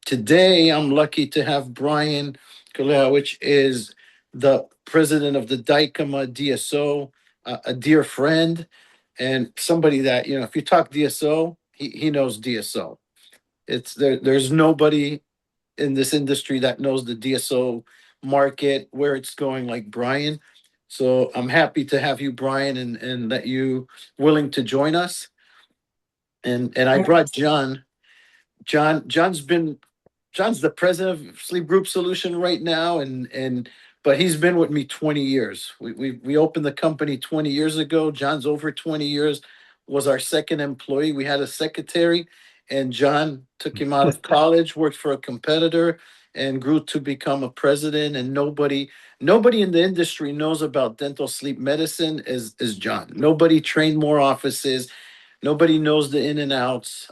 Today, I'm lucky to have Brian Colao, which is the president of the Dykema DSO, a dear friend, and somebody that, if you talk DSO, he knows DSO. There's nobody in this industry that knows the DSO market, where it's going like Brian. So I'm happy to have you, Brian, and that you willing to join us. And I brought John. John's the president of Sleep Group Solution right now, and but he's been with me 20 years. We opened the company 20 years ago. John's over 20 years, was our second employee. We had a secretary, and John took him out of college, worked for a competitor, and grew to become a president. And nobody in the industry knows about dental sleep medicine as John. Nobody trained more offices. Nobody knows the in and outs.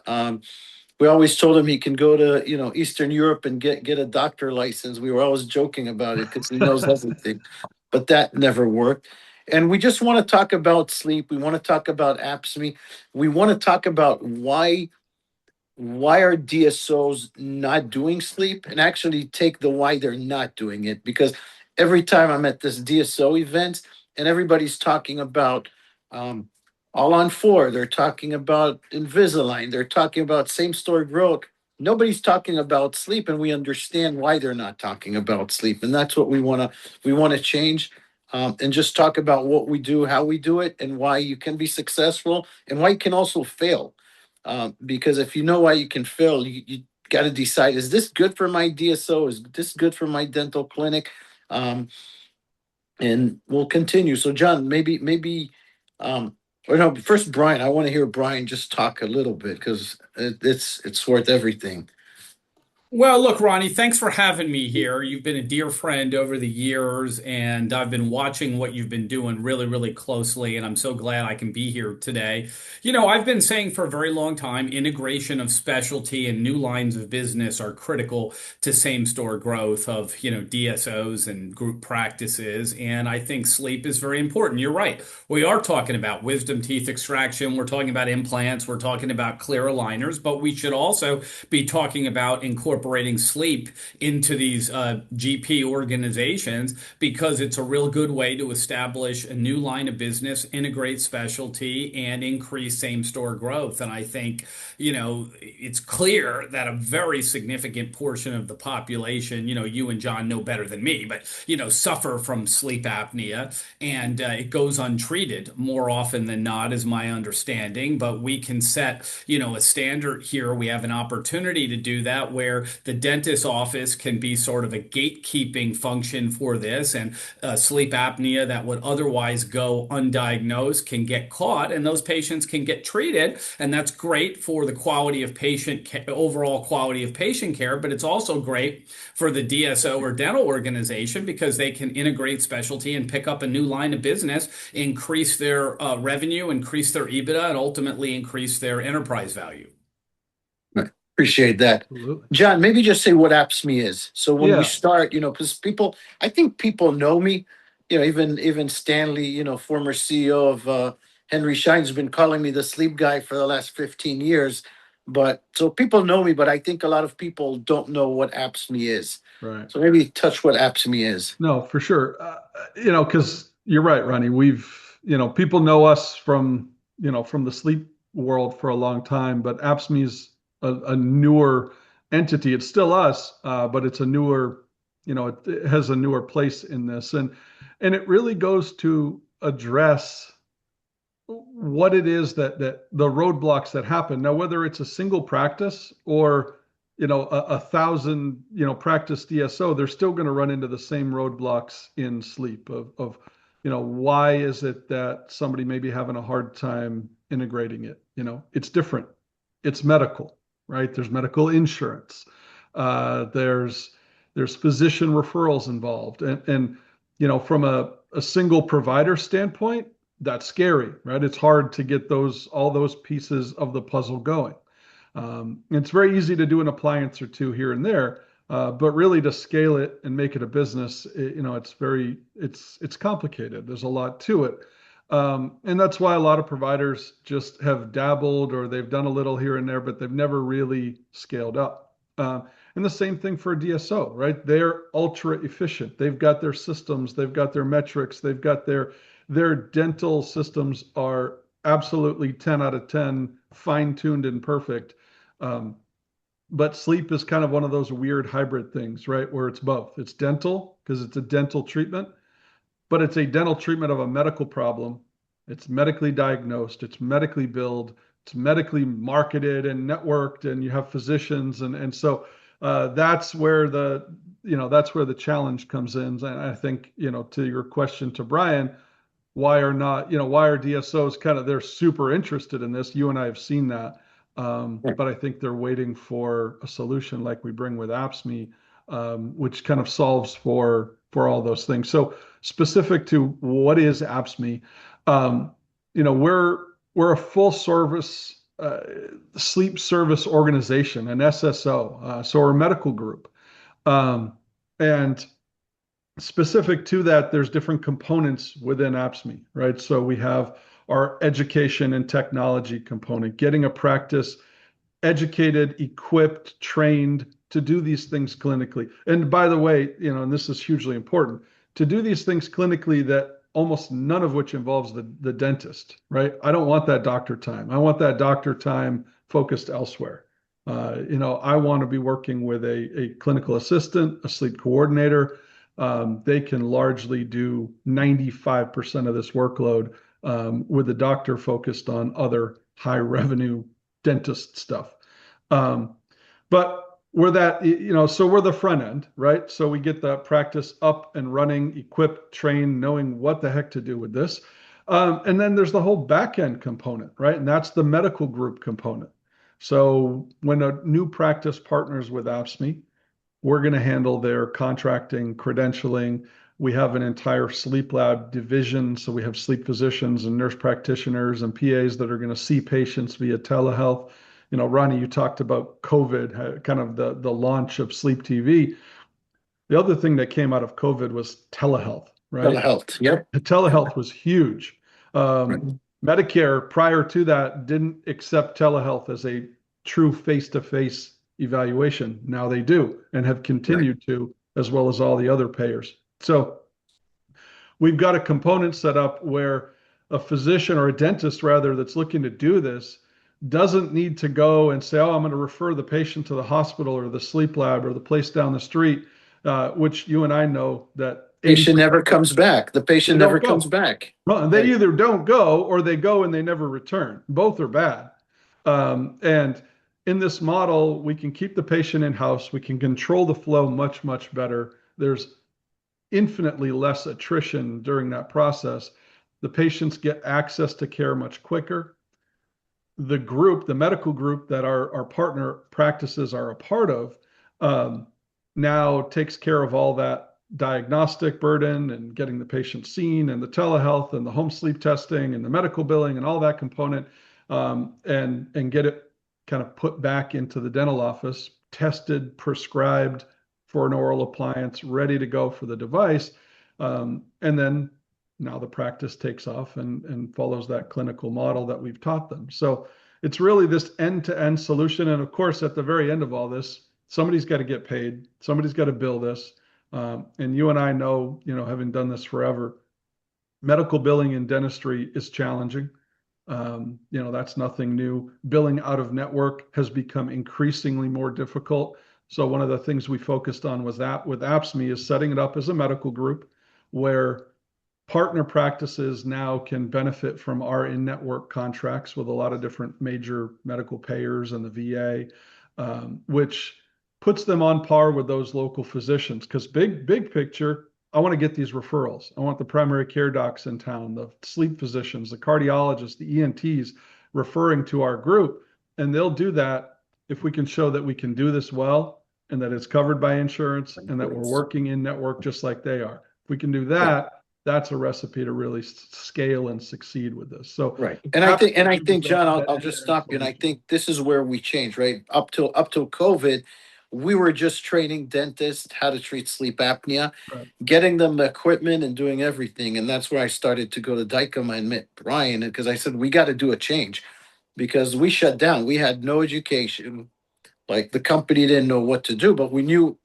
We always told him he can go to Eastern Europe and get a doctor license. We were always joking about it because he knows everything, but that never worked. And we just want to talk about sleep. We want to talk about apZme. We want to talk about why are DSOs not doing sleep, and actually take the why they're not doing it. Because every time I'm at this DSO event and everybody's talking about all on four, they're talking about Invisalign, they're talking about same store growth. Nobody's talking about sleep, and we understand why they're not talking about sleep, and that's what we want to change, and just talk about what we do, how we do it, and why you can be successful, and why you can also fail. Because if you know why you can fail, you got to decide: is this good for my DSO? Is this good for my dental clinic? And we'll continue. So, John, maybe. Or no, first, Brian. I want to hear Brian just talk a little bit because it's worth everything. Well, look, Ronnie, thanks for having me here. You've been a dear friend over the years, and I've been watching what you've been doing really, really closely, and I'm so glad I can be here today. I've been saying for a very long time, integration of specialty and new lines of business are critical to same-store growth of, DSOs and group practices, and I think sleep is very important. You're right. We are talking about wisdom teeth extraction, we're talking about implants, we're talking about clear aligners, but we should also be talking about incorporating sleep into these GP organizations, because it's a real good way to establish a new line of business, integrate specialty, and increase same-store growth. And I think, it's clear that a very significant portion of the population, you and John know better than me, but, suffer from sleep apnea, and it goes untreated more often than not, is my understanding. But we can set, a standard here. We have an opportunity to do that, where the dentist office can be sort of a gatekeeping function for this, and sleep apnea that would otherwise go undiagnosed can get caught, and those patients can get treated, and that's great for the quality of overall quality of patient care. But it's also great for the DSO or dental organization, because they can integrate specialty and pick up a new line of business, increase their revenue, increase their EBITDA, and ultimately increase their enterprise value. Appreciate that. Absolutely. John, maybe just say what apZme is. So when we Yeah. start, because I think people know me, even Stanley, former CEO of Henry Schein's been calling me the sleep guy for the last 15 years. But so people know me, but I think a lot of people don't know what apZme is. Right. So maybe touch what apZme is. No, for sure. Because you're right, Ronnie. People know us from the sleep world for a long time, but apZme is a newer entity. It's still us, but it's a newer, it has a newer place in this. And it really goes to address what it is that the roadblocks that happen. Now, whether it's a single practice or a thousand practice DSO, they're still going to run into the same roadblocks in sleep of why is it that somebody may be having a hard time integrating it? It's different. It's medical, right? There's medical insurance. There's physician referrals involved, and from a single provider standpoint, that's scary, right? It's hard to get all those pieces of the puzzle going. It's very easy to do an appliance or two here and there, but really to scale it and make it a business, it's complicated. There's a lot to it. And that's why a lot of providers just have dabbled or they've done a little here and there, but they've never really scaled up. And the same thing for a DSO, right? They're ultra efficient. They've got their systems, they've got their metrics, they've got their dental systems are absolutely 10 out of 10, fine-tuned and perfect. But sleep is kind of one of those weird hybrid things, right? Where it's both. It's dental because it's a dental treatment, but it's a dental treatment of a medical problem. It's medically diagnosed, it's medically billed, it's medically marketed and networked, and you have physicians. And so that's where the challenge comes in. And I think, to your question to Brian, why are DSOs they're super interested in this? You and I have seen that. But I think they're waiting for a solution like we bring with apZme, which kind of solves for all those things. So specific to what is apZme, we're a full service sleep service organization, an SSO. So we're a medical group, and specific to that, there's different components within apZme, right? So we have our education and technology component, getting a practice educated, equipped, trained to do these things clinically. And by the way, and this is hugely important, to do these things clinically that almost none of which involves the dentist, right? I don't want that doctor time. I want that doctor time focused elsewhere. I want to be working with a clinical assistant, a sleep coordinator. They can largely do 95% of this workload with the doctor focused on other high revenue dentist stuff. But we're so we're the front end, right? So we get the practice up and running, equipped, trained, knowing what the heck to do with this. And then there's the whole back end component, right? And that's the medical group component. So when a new practice partners with apZme, we're going to handle their contracting, credentialing. We have an entire sleep lab division. So we have sleep physicians and nurse practitioners and PAs that are going to see patients via telehealth. Ronnie, you talked about COVID, kind of the launch of sleep TV. The other thing that came out of COVID was telehealth, right? Telehealth, yep. Telehealth was huge. Right. Medicare prior to that didn't accept telehealth as a true face-to-face evaluation. Now they do and have continued to, as well as all the other payers. So we've got a component set up where a physician or a dentist rather that's looking to do this doesn't need to go and say, oh, I'm going to refer the patient to the hospital or the sleep lab or the place down the street, which you and I know that patient never comes back. The patient never comes back. Well, they either don't go or they go and they never return. Both are bad. And in this model, we can keep the patient in-house. We can control the flow much, much better. There's infinitely less attrition during that process. The patients get access to care much quicker. The medical group that our partner practices are a part of, now takes care of all that diagnostic burden and getting the patient seen and the telehealth and the home sleep testing and the medical billing and all that component, and get it kind of put back into the dental office, tested, prescribed for an oral appliance, ready to go for the device. And then now the practice takes off and follows that clinical model that we've taught them. So it's really this end-to-end solution. And of course, at the very end of all this, somebody's got to get paid. Somebody's got to bill this. And you and I know, having done this forever, medical billing in dentistry is challenging. That's nothing new. Billing out of network has become increasingly more difficult. So one of the things we focused on with apZme is setting it up as a medical group where partner practices now can benefit from our in-network contracts with a lot of different major medical payers and the VA, which puts them on par with those local physicians. Because big picture, I want to get these referrals. I want the primary care docs in town, the sleep physicians, the cardiologists, the ENTs referring to our group. And they'll do that if we can show that we can do this well and that it's covered by insurance and that we're working in network just like they are. If we can do that, that's a recipe to really scale and succeed with this. So Right. And I think, John, I'll just end-to-end stop you. And I solution. think this is where we changed, right? Up till COVID, we were just training dentists how to treat sleep apnea, Right. getting them the equipment and doing everything. And that's where I started to go to Dykema and met Brian, because I said, we got to do a change because we shut down. We had no education. Like the company didn't know what to do, but we knew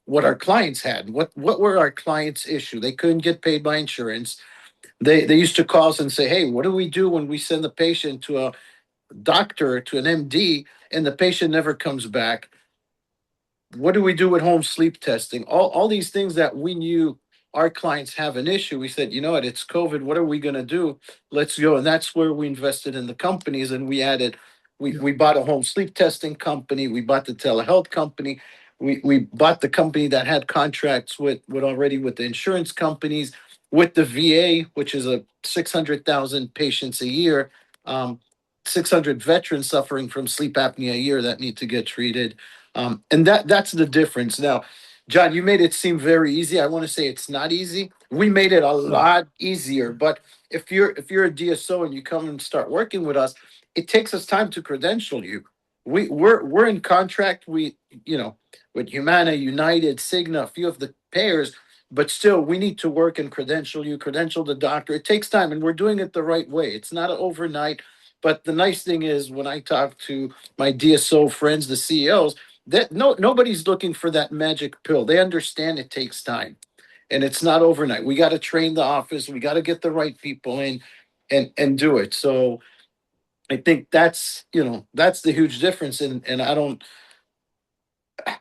what our clients had. What were our clients' issue? They couldn't get paid by insurance. They used to call us and say, "Hey, what do we do when we send the patient to a doctor, to an MD, and the patient never comes back? What do we do at home sleep testing?" All these things that we knew our clients have an issue. We said, you know what, it's COVID. What are we going to do? Let's go. And that's where we invested in the companies, and we added, we bought a home sleep testing company. We bought the telehealth company. We bought the company that had contracts with already with the insurance companies, with the VA, which is a 600,000 patients a year, 600 veterans suffering from sleep apnea a year that need to get treated. And that's the difference. Now, John, you made it seem very easy. I want to say it's not easy. We made it a lot easier. But if you're a DSO and you come and start working with us, it takes us time to credential you. We're in contract. With Humana, United, Cigna, a few of the payers, but still we need to work and credential you, credential the doctor. It takes time, and we're doing it the right way. It's not overnight. But the nice thing is, when I talk to my DSO friends, the CEOs, that nobody's looking for that magic pill. They understand it takes time, and it's not overnight. We got to train the office. We got to get the right people in, and do it. So I think that's the huge difference. And I don't.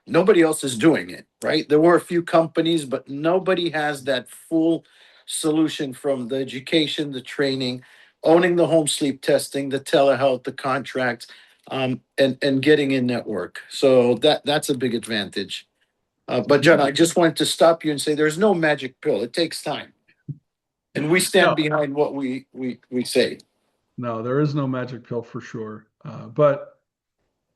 Nobody else is doing it, right? There were a few companies, but nobody has that full solution, from the education, the training, owning the home sleep testing, the telehealth, the contracts, and getting in network. So that's a big advantage. But John, I just wanted to stop you and say there's no magic pill. It takes time, and we stand No, behind what we say. no, there is no magic pill for sure. But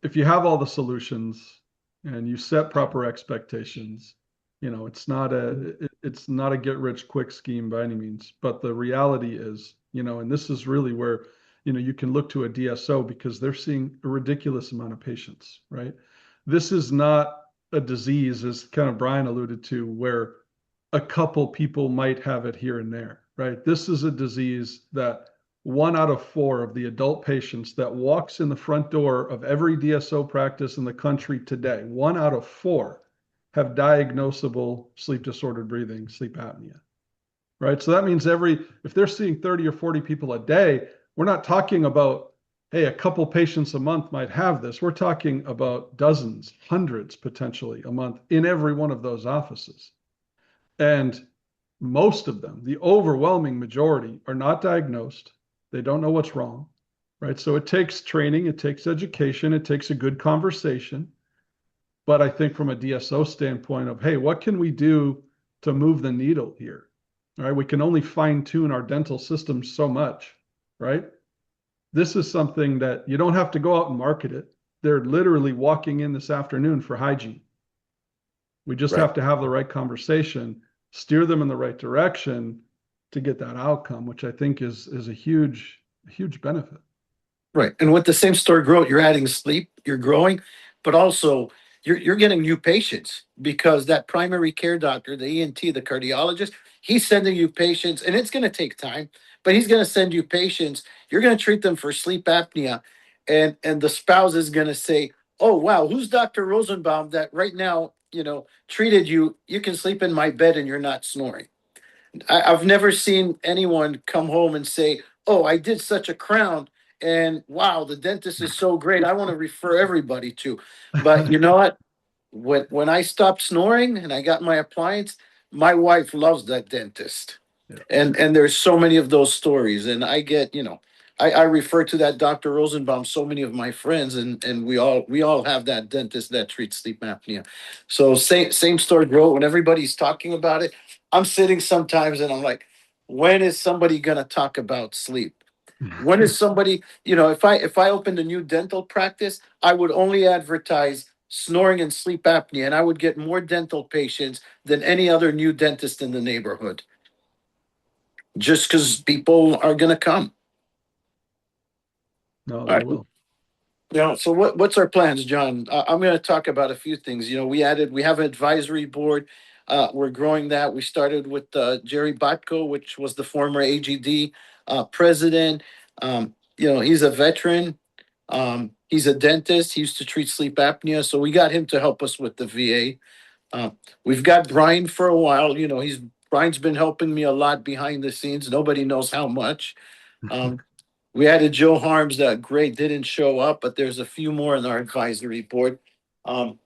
if you have all the solutions and you set proper expectations, it's not a get rich quick scheme by any means. But the reality is, and this is really where, you can look to a DSO because they're seeing a ridiculous amount of patients, right? This is not a disease, as kind of Brian alluded to, where a couple people might have it here and there, right? This is a disease that 1 out of 4 of the adult patients that walks in the front door of every DSO practice in the country today, 1 out of 4 have diagnosable sleep disordered breathing, sleep apnea, right? So that means if they're seeing 30 or 40 people a day, we're not talking about, hey, a couple patients a month might have this. We're talking about dozens, hundreds potentially a month in every one of those offices. And most of them, the overwhelming majority, are not diagnosed. They don't know what's wrong, right? So it takes training, it takes education, it takes a good conversation. But I think from a DSO standpoint of, hey, what can we do to move the needle here? All right, we can only fine tune our dental system so much, right? This is something that you don't have to go out and market it. They're literally walking in this afternoon for hygiene. We just Right. have to have the right conversation, steer them in the right direction to get that outcome, which I think is a huge benefit. Right. And with the same store growth, you're adding sleep, you're growing, but also you're getting new patients, because that primary care doctor, the ENT, the cardiologist, he's sending you patients, and it's going to take time, but he's going to send you patients. You're going to treat them for sleep apnea, and the spouse is going to say, "Oh, wow, who's Dr. Rosenbaum that right now, treated you? You can sleep in my bed and you're not snoring." I've never seen anyone come home and say, "Oh, I did such a crown, and wow, the dentist is so great. I want to refer everybody to." But you know what? When I stopped snoring and I got my appliance, my wife loves that dentist. Yeah. And there's so many of those stories. And I get, I refer to that Dr. Rosenbaum, so many of my friends, and we all have that dentist that treats sleep apnea. So same story, bro. When everybody's talking about it, I'm sitting sometimes and I'm like, when is somebody gonna talk about sleep? When is somebody, if I opened a new dental practice, I would only advertise snoring and sleep apnea, and I would get more dental patients than any other new dentist in the neighborhood. just because people are going to come. No, All they right. will. So what's our plans, John? I'm going to talk about a few things. We have an advisory board. We're growing that. We started with Jerry Botko, which was the former AGD president. He's a veteran. He's a dentist. He used to treat sleep apnea, so we got him to help us with the VA. We've got Brian for a while. Brian's been helping me a lot behind the scenes. Nobody knows how much. Um, we added Joe Harms, that great, didn't show up, but there's a few more in our advisory board. Um,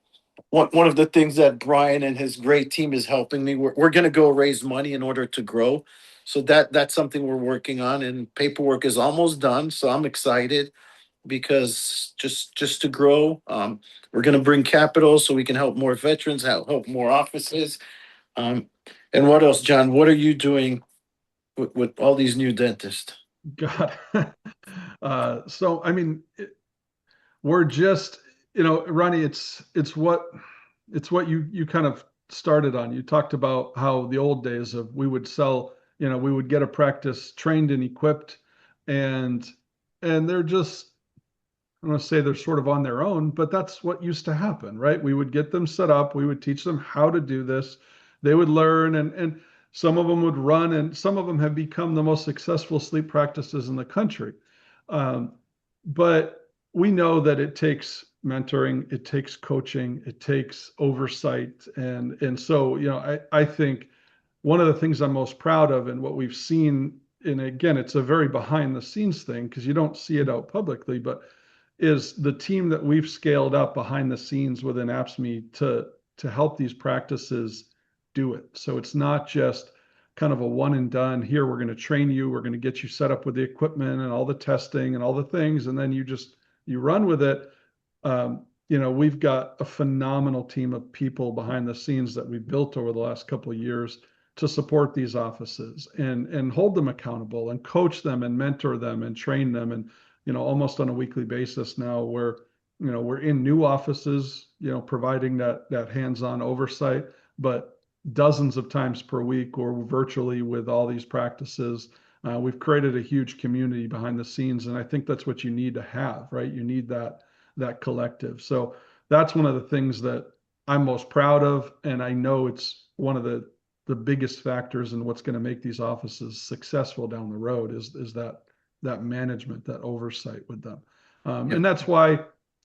one of the things that Brian and his great team is helping me, we're going to go raise money in order to grow. So that's something we're working on, and paperwork is almost done. So I'm excited because just to grow, we're going to bring capital so we can help more veterans, help more offices. Um, and what else, John? What are you doing with all these new dentists? God. So, I mean, we're just, Ronnie, it's what you kind of started on. You talked about how the old days of we would sell, we would get a practice trained and equipped, and they're just, I'm going to say they're sort of on their own, but that's what used to happen, right? We would get them set up, we would teach them how to do this, they would learn, and some of them would run, and some of them have become the most successful sleep practices in the country. Um, but we know that it takes mentoring, it takes coaching, it takes oversight, and so I think one of the things I'm most proud of and what we've seen, and again, it's a very behind the scenes thing because you don't see it out publicly, but is the team that we've scaled up behind the scenes within apZme to help these practices do it. So it's not just kind of a one and done. Here, we're going to train you, we're going to get you set up with the equipment and all the testing and all the things, and then you run with it. We've got a phenomenal team of people behind the scenes that we've built over the last couple of years to support these offices and hold them accountable and coach them and mentor them and train them. And almost on a weekly basis now, we're in new offices, providing that hands-on oversight, but dozens of times per week or virtually with all these practices. We've created a huge community behind the scenes, and I think that's what you need to have, right? You need that collective. So that's one of the things that I'm most proud of, and I know it's one of the biggest factors in what's going to make these offices successful down the road is that management, that oversight with them. And that's why,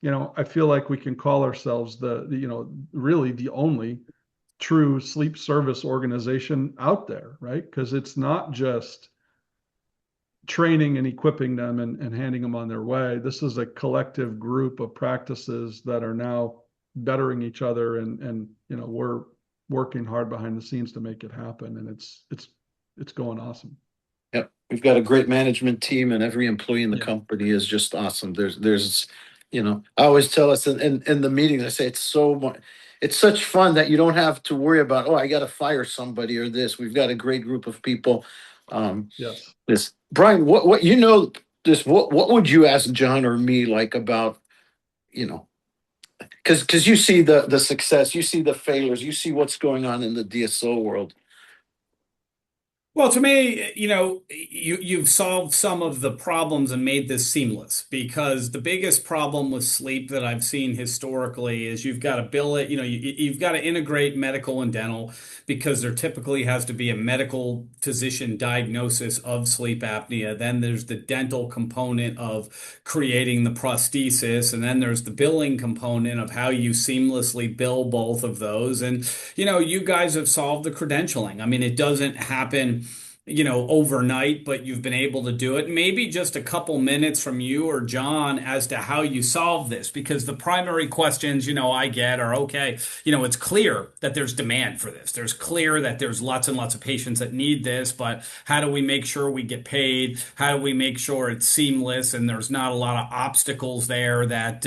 I feel like we can call ourselves really the only true sleep service organization out there, right? Because it's not just training and equipping them and handing them on their way. This is a collective group of practices that are now bettering each other, and we're working hard behind the scenes to make it happen, and it's going awesome. Yep, we've got a great management team, and every employee in the Yeah. company is just awesome. I always tell us in the meeting, I say it's such fun that you don't have to worry about, oh, I got to fire somebody or this. We've got a great group of people. Yes. This Brian, what would you ask John or me like about, because you see the success, you see the failures, you see what's going on in the DSO world. Well, to me, you've solved some of the problems and made this seamless because the biggest problem with sleep that I've seen historically is you've got to bill it, you've got to integrate medical and dental because there typically has to be a medical physician diagnosis of sleep apnea. Then there's the dental component of creating the prosthesis, and then there's the billing component of how you seamlessly bill both of those. And you guys have solved the credentialing. I mean, it doesn't happen overnight, but you've been able to do it. Maybe just a couple minutes from you or John as to how you solve this, because the primary questions, I get are, okay, it's clear that there's demand for this. There's clear that there's lots and lots of patients that need this, but how do we make sure we get paid? How do we make sure it's seamless and there's not a lot of obstacles there that,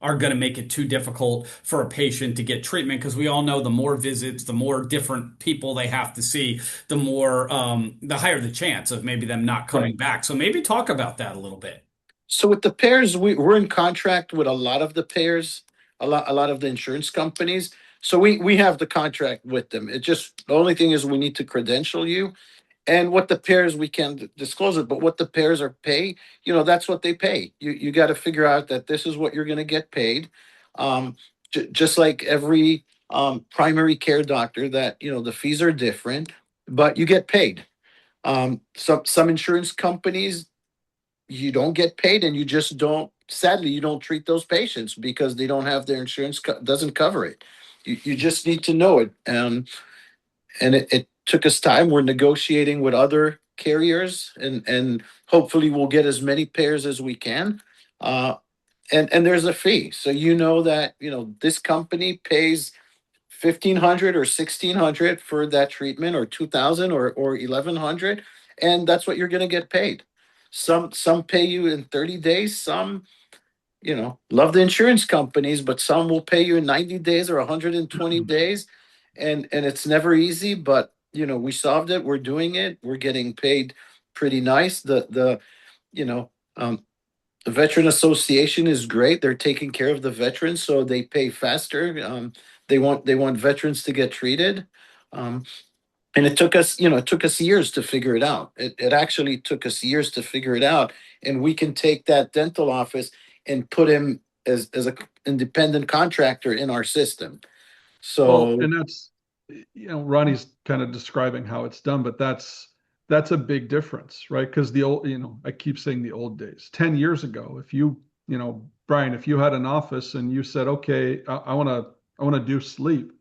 are going to make it too difficult for a patient to get treatment, because we all know the more visits, the more different people they have to see, the higher the chance of maybe them not coming Right. back. So maybe talk about that a little bit. So with the payers, we're in contract with a lot of the payers, a lot of the insurance companies. So we have the contract with them. The only thing is we need to credential you. And what the pairs, we can't disclose it, but what the pairs are pay, that's what they pay. You got to figure out that this is what you're going to get paid. Um, just like every primary care doctor, that the fees are different, but you get paid. Some insurance companies, you don't get paid, and you just don't. Sadly, you don't treat those patients because they don't have their insurance doesn't cover it. You just need to know it. And it took us time. We're negotiating with other carriers, and hopefully we'll get as many pairs as we can. Uh, and there's a fee, so that this company pays 1,500 or 1,600 for that treatment, or 2,000 or 1,100, and that's what you're going to get paid. Some pay you in 30 days. Some love the insurance companies, but some will pay you in 90 days or 120 days. And it's never easy, but we solved it. We're doing it. We're getting paid pretty nice. You know, the Veteran Association is great. They're taking care of the veterans, so they pay faster. They want veterans to get treated. And it took us years to figure it out. It actually took us years to figure it out. And we can take that dental office and put him as a independent contractor in our system. Well, So and that's, Ronnie's kind of describing how it's done, but that's a big difference, right? Because the old, I keep saying the old days. 10 years ago, if Brian, if you had an office and you said, okay, I want to do sleep,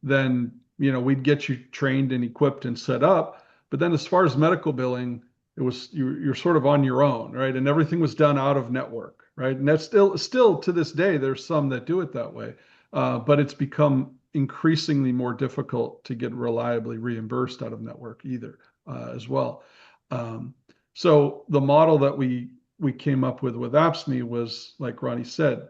then we'd get you trained and equipped and set up. But then as far as medical billing, it was you're sort of on your own, right? And everything was done out of network, right? And that's still to this day, there's some that do it that way. But it's become increasingly more difficult to get reliably reimbursed out of network either, as well. So the model that we came up with apZme was, like Ronnie said,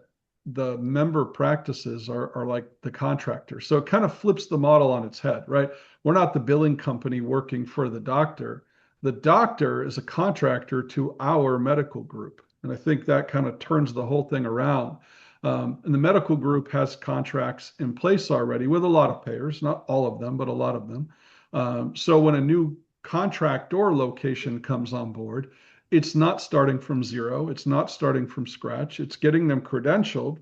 the member practices are like the contractor. So it kind of flips the model on its head, right? We're not the billing company working for the doctor. The doctor is a contractor to our medical group. And I think that kind of turns the whole thing around. And the medical group has contracts in place already with a lot of payers, not all of them, but a lot of them. So when a new contractor location comes on board, it's not starting from zero. It's not starting from scratch. It's getting them credentialed,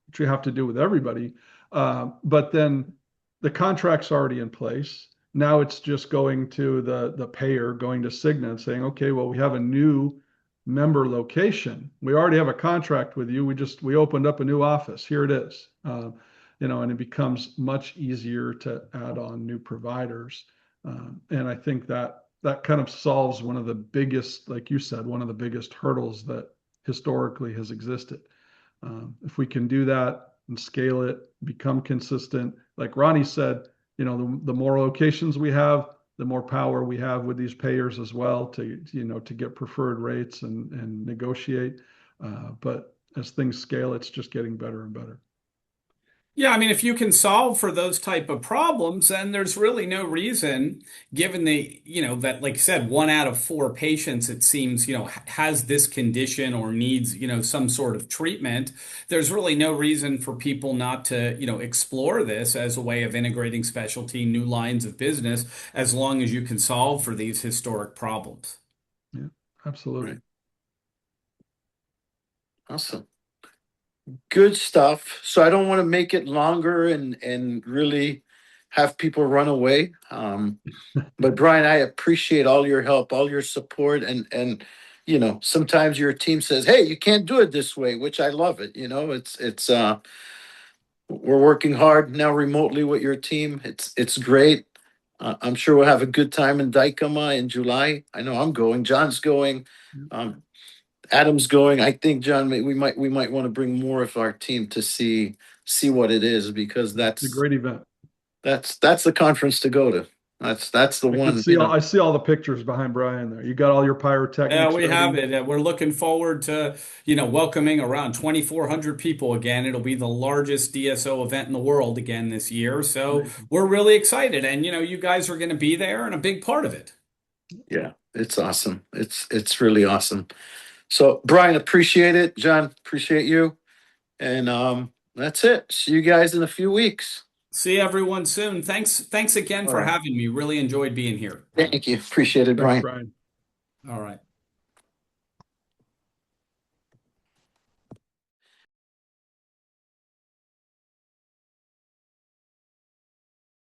which you have to do with everybody. But then the contract's already in place. Now it's just going to the payer, going to Cigna and saying, okay, well, we have a new member location. We already have a contract with you. We opened up a new office. Here it is. And it becomes much easier to add on new providers. And I think that kind of solves one of the biggest, like you said, one of the biggest hurdles that historically has existed. If we can do that and scale it, become consistent, like Ronnie said, the more locations we have, the more power we have with these payers as well to get preferred rates and negotiate. But as things scale, it's just getting better and better. Yeah, I mean, if you can solve for those type of problems, then there's really no reason, given that, like I said, 1 out of 4 patients, it seems, has this condition or needs, some sort of treatment. There's really no reason for people not to, explore this as a way of integrating specialty, new lines of business, as long as you can solve for these historic problems. Yeah, absolutely. Right. Awesome. Good stuff. So I don't want to make it longer and really have people run away. But Brian, I appreciate all your help, all your support, and sometimes your team says, "Hey, you can't do it this way," which I love it. It's we're working hard now remotely with your team. It's great. I'm sure we'll have a good time in Dykema in July. I know I'm going. John's going. Um, Adam's going. I think John, we might want to bring more of our team to see what it is, because It's a great event. that's the conference to go to. That's the I can one. see I see all the pictures behind Brian there. You got all your pyrotechnics Yeah, we have ready. it. We're looking forward to, welcoming around 2,400 people again. It'll be the largest DSO event in the world again this year. So Amazing. we're really excited. And, you guys are going to be there and a big part of it. Yeah, it's awesome. It's really awesome. So Brian, appreciate it. John, appreciate you. And that's it. See you guys in a few weeks. See everyone soon. Thanks again All for right. having me. Really enjoyed being here. Thank you. Appreciate it, Thanks, Brian. Brian. All right.